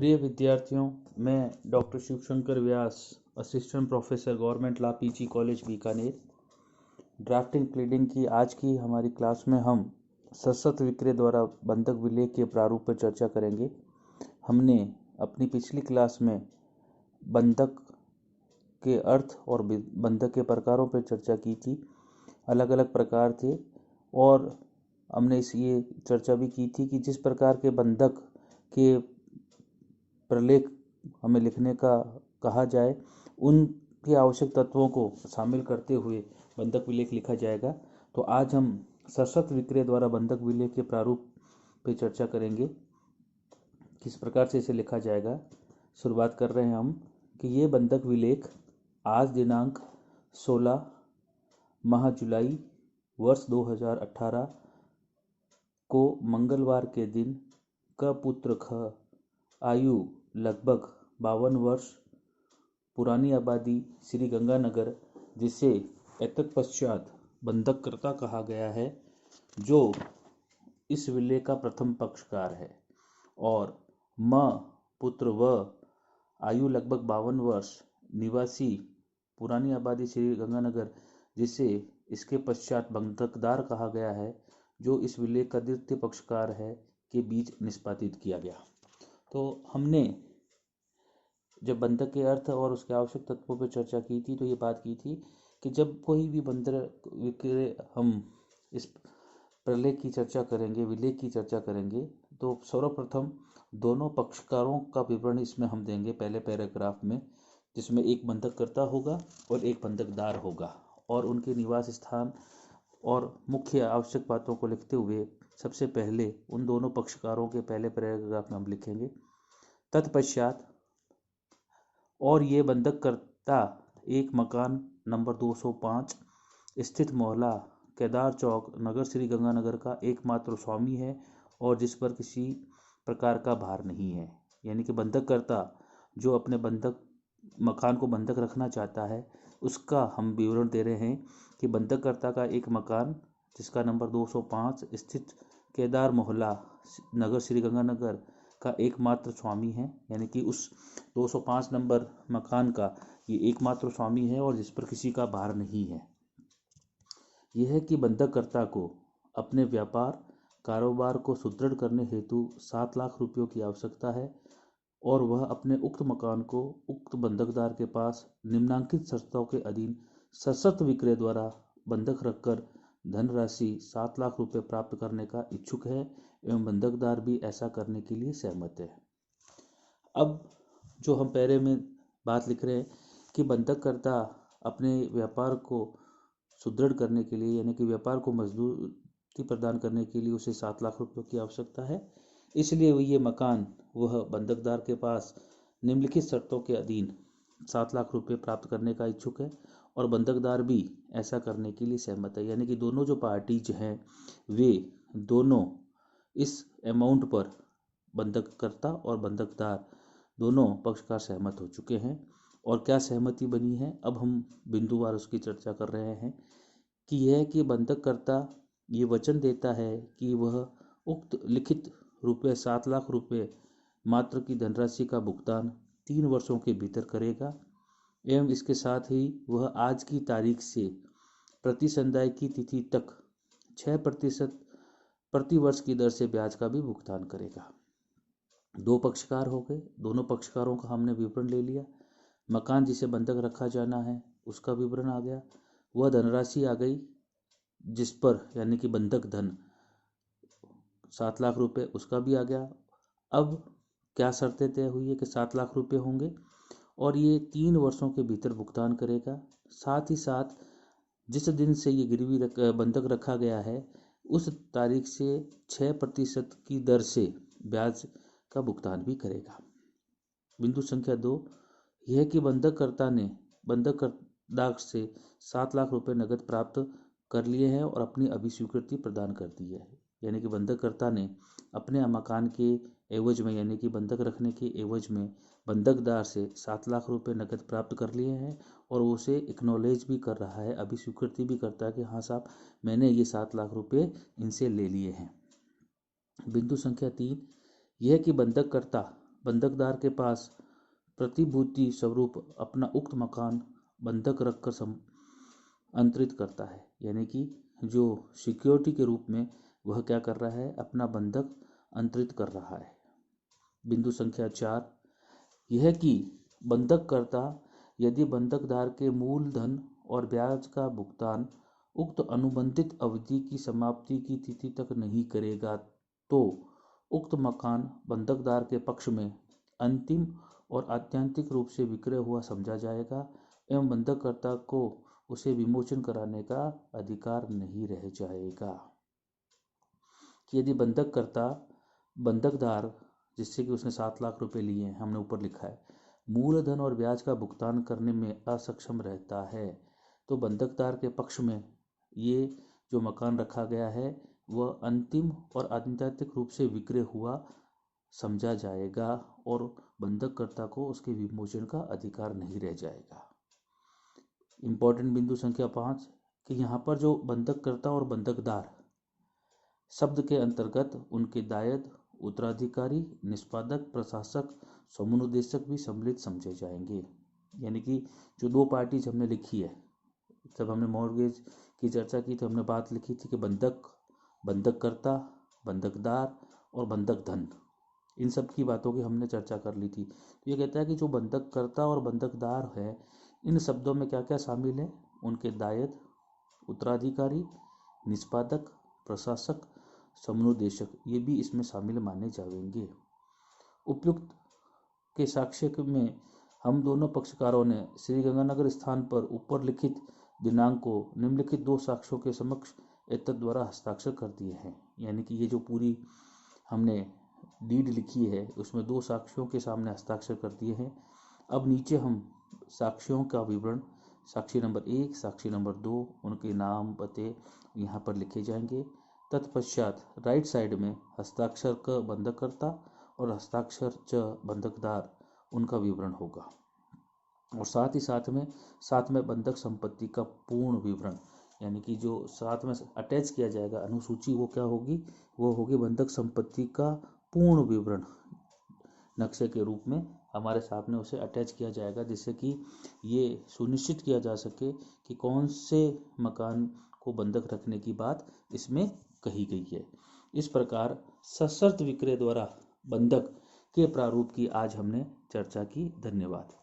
प्रिय विद्यार्थियों, मैं doctor Shivshankar Vyas, assistant professor government law PG college Bikaner, drafting pleading की आज की हमारी क्लास में हम सशर्त विक्रय द्वारा बंधक विलेख के प्रारूप पर चर्चा करेंगे। हमने अपनी पिछली क्लास में बंधक के अर्थ और बंधक के प्रकारों पर चर्चा की थी। अलग अलग प्रकार थे और हमने ये चर्चा भी की थी कि जिस प्रकार के बंधक के प्रलेख हमें लिखने का कहा जाए, उनके आवश्यक तत्वों को शामिल करते हुए बंधक विलेख लिखा जाएगा। तो आज हम सशर्त विक्रय द्वारा बंधक विलेख के प्रारूप पे चर्चा करेंगे, किस प्रकार से इसे लिखा जाएगा। शुरुआत कर रहे हैं हम कि ये बंधक विलेख आज दिनांक 16 माह जुलाई वर्ष 2018 को मंगलवार के दिन क पुत्र ख, आयु लगभग 52 वर्ष, पुरानी आबादी श्री गंगानगर, जिसे तत्पश्चात बंधककर्ता कहा गया है, जो इस विलेख का प्रथम पक्षकार है, और म पुत्र व, आयु लगभग 52 वर्ष, निवासी पुरानी आबादी श्री गंगानगर, जिसे इसके पश्चात बंधकदार कहा गया है, जो इस विलेख का द्वितीय पक्षकार है, के बीच निष्पादित किया गया। तो हमने जब बंधक के अर्थ और उसके आवश्यक तत्वों पर चर्चा की थी, तो ये बात की थी कि जब कोई भी बंधक विक्रय हम इस प्रलेख की चर्चा करेंगे, विलेख की चर्चा करेंगे, तो सर्वप्रथम दोनों पक्षकारों का विवरण इसमें हम देंगे पहले पैराग्राफ में, जिसमें एक बंधककर्ता होगा और एक बंधकदार होगा, और उनके निवास स्थान और मुख्य आवश्यक बातों को लिखते हुए सबसे पहले उन दोनों पक्षकारों के पहले पैराग्राफ में हम लिखेंगे। तत्पश्चात और ये बंधककर्ता एक मकान नंबर 205 स्थित मोहल्ला केदार चौक, नगर श्री गंगानगर का एकमात्र स्वामी है और जिस पर किसी प्रकार का भार नहीं है। यानी कि बंधककर्ता जो अपने बंधक मकान को बंधक रखना चाहता है, उसका हम विवरण दे रहे हैं कि बंधककर्ता का एक मकान जिसका नंबर 205 स्थित केदार मोहल्ला नगर श्री गंगानगर का एकमात्र स्वामी है। यानी कि उस 205 नंबर मकान का ये एकमात्र स्वामी है और जिस पर किसी का भार नहीं है। यह है कि बंधककर्ता को अपने व्यापार कारोबार को सुदृढ़ करने हेतु 7 लाख रुपयों की आवश्यकता है और वह अपने उक्त मकान को उक्त बंधकदार के पास निम्नांकित शर्तों के अधीन सशर्त विक्रय द्वारा बंधक रखकर धनराशि 7 लाख रुपए प्राप्त करने का इच्छुक है एवं बंधकदार भी ऐसा करने के लिए सहमत है। अब जो हम पहले में बात लिख रहे हैं कि बंधककर्ता अपने व्यापार को सुदृढ़ करने के लिए, यानी कि व्यापार को मजबूती प्रदान करने के लिए उसे 7 लाख रुपयों की आवश्यकता है, इसलिए ये मकान वह बंधकदार के पास निम्नलिखित शर्तों के अधीन 7 लाख रुपए प्राप्त करने का इच्छुक है और बंधकदार भी ऐसा करने के लिए सहमत है। यानी कि दोनों जो पार्टीज हैं वे दोनों इस अमाउंट पर, बंधककर्ता और बंधकदार दोनों पक्षकार सहमत हो चुके हैं। और क्या सहमति बनी है, अब हम बिंदुवार उसकी चर्चा कर रहे हैं कि यह कि बंधककर्ता ये वचन देता है कि वह उक्त लिखित रुपये 7 लाख रुपये मात्र की धनराशि का भुगतान 3 वर्षों के भीतर करेगा एवं इसके साथ ही वह आज की तारीख से प्रति संदाय की तिथि तक 6% प्रति वर्ष की दर से ब्याज का भी भुगतान करेगा। 2 पक्षकार हो गए, दोनों पक्षकारों का हमने विवरण ले लिया। मकान जिसे बंधक रखा जाना है उसका विवरण आ गया, वह धनराशि आ गई जिस पर, यानी कि बंधक धन 7 लाख रुपए, उसका भी आ गया। अब क्या शर्तें तय हुई है कि 7 लाख रुपए होंगे और ये 3 वर्षों के भीतर भुगतान करेगा। साथ ही साथ जिस दिन से ये गिरवी बंधक रखा गया है उस तारीख से 6% की दर से ब्याज का भुगतान भी करेगा। बिंदु संख्या 2 यह कि बंधककर्ता ने बंधकदार से 7 लाख रुपए नगद प्राप्त कर लिए हैं और अपनी अभिस्वीकृति प्रदान कर दी है। यानी कि बंधककर्ता ने अपने मकान के एवज में, यानी कि बंधक रखने के एवज में बंधकदार से 7 लाख रुपए नगद प्राप्त कर लिए हैं और वो उसे एक्नॉलेज भी कर रहा है, अभिस्वीकृति भी करता है कि हाँ साहब, मैंने ये 7 लाख रुपए इनसे ले लिए हैं। बिंदु संख्या 3 यह कि बंधककर्ता बंधकदार के पास प्रतिभूति स्वरूप अपना उक्त मकान बंधक रखकर अंतरित करता है, यानी कि जो सिक्योरिटी के रूप में वह क्या कर रहा है, अपना बंधक अंतरित कर रहा है। बिंदु संख्या 4, यह कि बंधककर्ता यदि बंधकदार के मूलधन और ब्याज का भुगतान उक्त अनुबंधित अवधि की समाप्ति की तिथि तक नहीं करेगा तो उक्त मकान बंधकदार के पक्ष में अंतिम और आत्यंतिक रूप से विक्रय हुआ समझा जाएगा एवं बंधककर्ता को उसे विमोचन कराने का अधिकार नहीं रह जाएगा। कि यदि बंधककर्ता बंधकदार जिससे कि उसने 7 लाख रुपए लिए हैं, हमने ऊपर लिखा है, मूलधन और ब्याज का भुगतान करने में असक्षम रहता है तो बंधकदार के पक्ष में ये जो मकान रखा गया है वह अंतिम और आत्यंतिक रूप से विक्रय हुआ समझा जाएगा और बंधककर्ता को उसके विमोचन का अधिकार नहीं रह जाएगा। इंपॉर्टेंट बिंदु संख्या 5 कि यहाँ पर जो बंधककर्ता और बंधकदार शब्द के अंतर्गत उनके दायद, उत्तराधिकारी, निष्पादक, प्रशासक, समनुदेशक भी सम्मिलित समझे जाएंगे। यानी कि जो 2 पार्टीज हमने लिखी है, जब हमने मॉर्गेज की चर्चा की तो हमने बात लिखी थी कि बंधक, बंधककर्ता, बंधकदार और बंधक धन, इन सब की बातों की हमने चर्चा कर ली थी। तो ये कहता है कि जो बंधककर्ता और बंधकदार है, इन शब्दों में क्या क्या शामिल है, उनके दायद, उत्तराधिकारी, निष्पादक, प्रशासक, समनुदेशक, ये भी इसमें शामिल माने जाएंगे। उपयुक्त के साक्ष्य में हम दोनों पक्षकारों ने श्री गंगानगर स्थान पर ऊपर लिखित दिनांक को निम्नलिखित 2 साक्ष्यों के समक्ष एतद द्वारा हस्ताक्षर कर दिए हैं। यानी कि ये जो पूरी हमने डीड लिखी है उसमें 2 साक्ष्यों के सामने हस्ताक्षर कर दिए हैं। अब नीचे हम साक्ष्यों का विवरण, साक्षी नंबर 1, साक्षी नंबर 2, उनके नाम, पते यहाँ पर लिखे जाएंगे। तत्पश्चात राइट साइड में हस्ताक्षर क बंधककर्ता और हस्ताक्षर च बंधकदार, उनका विवरण होगा। और साथ ही साथ में बंधक संपत्ति का पूर्ण विवरण, यानी कि जो साथ में अटैच किया जाएगा अनुसूची, वो क्या होगी, वो होगी बंधक संपत्ति का पूर्ण विवरण नक्शे के रूप में हमारे सामने उसे अटैच किया जाएगा, जिससे कि ये सुनिश्चित किया जा सके कि कौन से मकान को बंधक रखने की बात इसमें कही गई है। इस प्रकार सशर्त विक्रय द्वारा बंधक के प्रारूप की आज हमने चर्चा की। धन्यवाद।